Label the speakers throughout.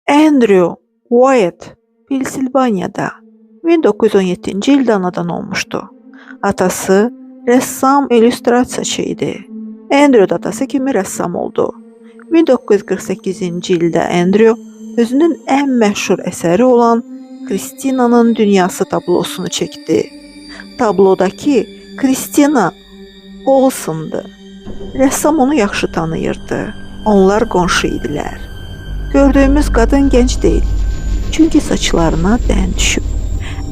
Speaker 1: Andrew Wyatt Pensilvaniyada 1917-ci ildə anadan olmuşdu. Atası rəssam, illüstrasiyaçı idi. Andrew da atası kimi rəssam oldu. 1948-ci ildə Andrew özünün ən məşhur əsəri olan Kristinanın Dünyası tablosunu çəkdi. Tablodakı Kristina Olson'du. Rəssam onu yaxşı tanıyırdı. Onlar qonşu idilər. Gördüyümüz qadın gənc deyil. Çünki saçlarına dən düşüb.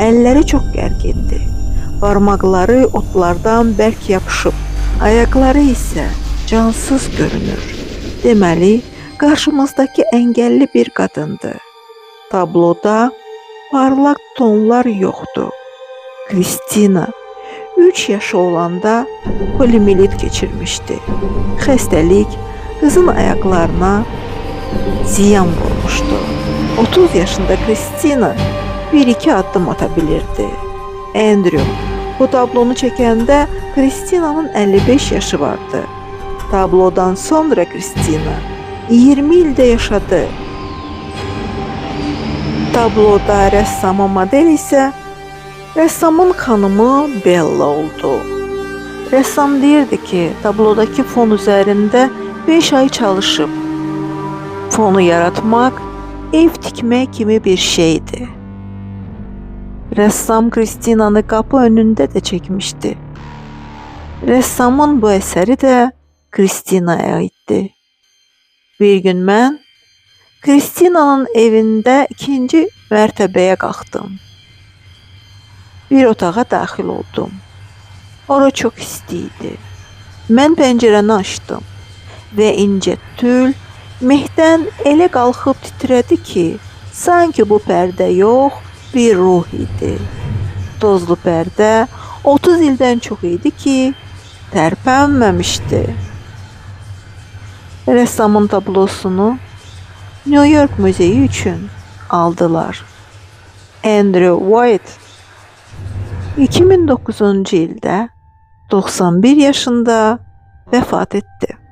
Speaker 1: Əlləri çox gərgindir. Barmaqları otlardan bərk yapışıb. Ayaqları isə cansız görünür. Deməli, qarşımızdakı əngəlli bir qadındır. Tabloda parlaq tonlar yoxdur. Kristina 3 yaşı olanda poliomiyelit keçirmişdi. Xəstəlik qızın ayaqlarına ziyan vurmuşdu. 30 yaşında Kristina 1-2 addım ata bilirdi. Andrew bu tablonu çəkəndə Kristinanın 55 yaşı vardı. Tablodan sonra Kristina 20 ildə yaşadı. Tabloda rəssama model isə rəssamın xanımı Bella oldu. Rəssam deyirdi ki, tablodakı fon üzərində 5 ay çalışıb. Fonu yaratmaq ev tikmək kimi bir şeydi. Rəssam Kristinanı qapı önündə də çəkmişdi. Rəssamın bu əsəri də Kristinaya aiddi. Bir gün mən Kristinanın evində 2-ci mərtəbəyə qalxdım. Bir otağa daxil oldum. Ora çox isti idi. Mən pəncərəni açdım və incə tül mehdən elə qalxıb titrədi ki, sanki bu pərdə yox, bir ruh idi. Tozlu pərdə 30 ildən çox idi ki, tərpənməmişdi. Rəssamın tablosunu New York Müzeyi üçün aldılar. Andrew Wyatt 2009-cu ildə 91 yaşında vəfat etdi.